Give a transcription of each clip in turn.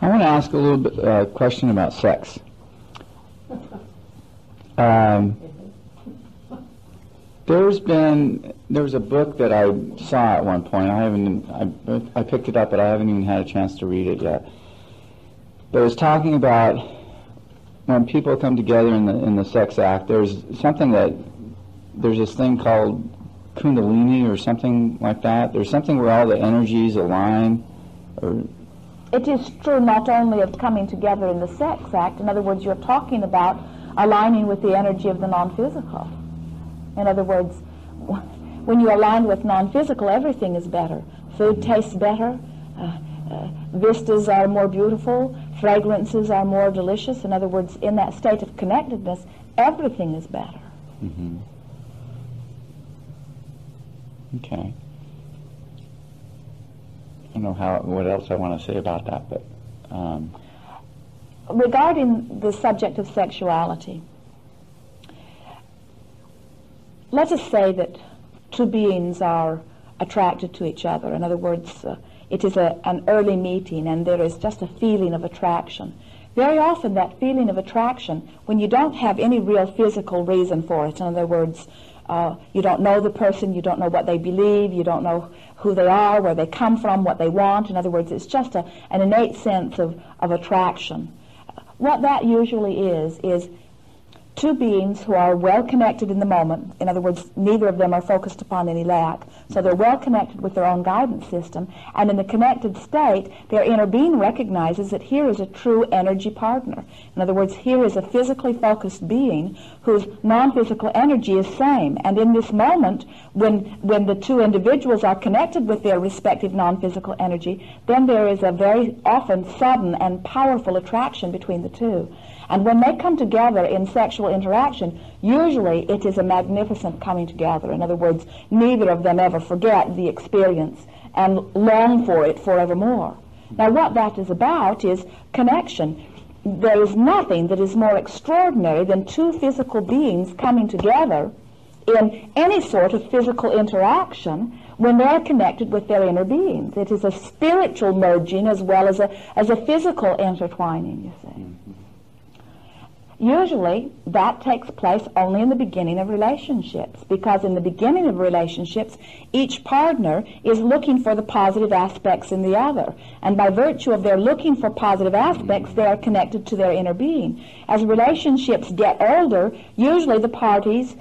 I want to ask a little bit question about sex. There was a book that I saw at one point. I picked it up, but I haven't even had a chance to read it yet. But it was talking about when people come together in the sex act. There's this thing called kundalini or something like that. There's something where all the energies align. It is true not only of coming together in the sex act. In other words, you're talking about aligning with the energy of the non-physical. In other words, when you align with non-physical, everything is better. Food tastes better, vistas are more beautiful, fragrances are more delicious. In other words, in that state of connectedness, everything is better. Mm-hmm. Okay. I don't know what else I want to say about that, but... Regarding the subject of sexuality, let us say that two beings are attracted to each other. In other words, it is an early meeting and there is just a feeling of attraction. Very often that feeling of attraction, when you don't have any real physical reason for it, in other words, you don't know the person, you don't know what they believe, you don't know who they are, where they come from, what they want. In other words, it's just an innate sense of attraction. What that usually is two beings who are well connected in the moment. In other words, neither of them are focused upon any lack. So they're well connected with their own guidance system. And in the connected state, their inner being recognizes that here is a true energy partner. In other words, here is a physically focused being whose non-physical energy is same. And in this moment, when the two individuals are connected with their respective non-physical energy, then there is a very often sudden and powerful attraction between the two. And when they come together in sexual interaction, usually it is a magnificent coming together. In other words, neither of them ever forget the experience and long for it forevermore. Now what that is about is connection. There is nothing that is more extraordinary than two physical beings coming together in any sort of physical interaction when they are connected with their inner beings. It is a spiritual merging as well as a physical intertwining, you see. Usually, that takes place only in the beginning of relationships, because in the beginning of relationships, each partner is looking for the positive aspects in the other. And by virtue of their looking for positive aspects, they are connected to their inner being. As relationships get older, usually the partners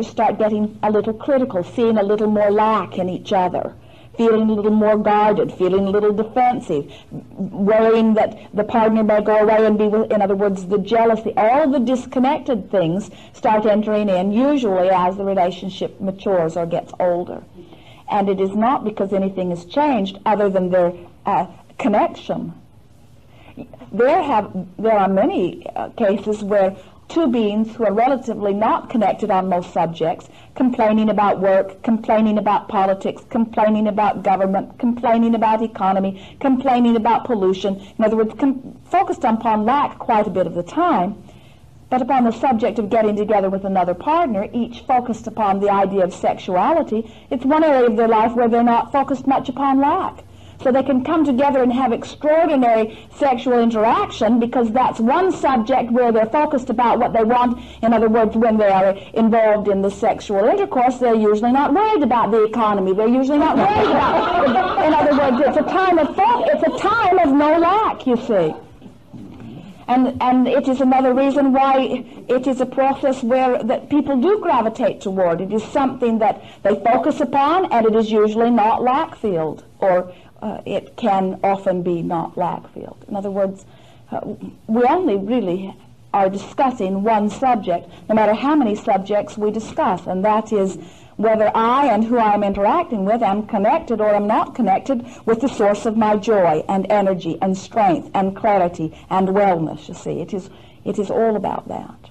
start getting a little critical, seeing a little more lack in each other, feeling a little more guarded, feeling a little defensive, worrying that the partner may go away and be with, in other words, the jealousy, all the disconnected things start entering in, usually as the relationship matures or gets older. And it is not because anything has changed other than their connection. There are many cases where two beings who are relatively not connected on most subjects, complaining about work, complaining about politics, complaining about government, complaining about economy, complaining about pollution, in other words, focused upon lack quite a bit of the time, but upon the subject of getting together with another partner, each focused upon the idea of sexuality, it's one area of their life where they're not focused much upon lack. So they can come together and have extraordinary sexual interaction because that's one subject where they're focused about what they want. In other words, when they are involved in the sexual intercourse, they're usually not worried about the economy. They're usually not worried about... In other words, it's a time of no lack, you see. And it is another reason why it is a process that people do gravitate toward. It is something that they focus upon, and it is usually not lack-filled, or it can often be not lack-filled. In other words, we only really are discussing one subject, no matter how many subjects we discuss, and that is whether I and who I am interacting with am connected or am not connected with the source of my joy and energy and strength and clarity and wellness, you see. It is all about that.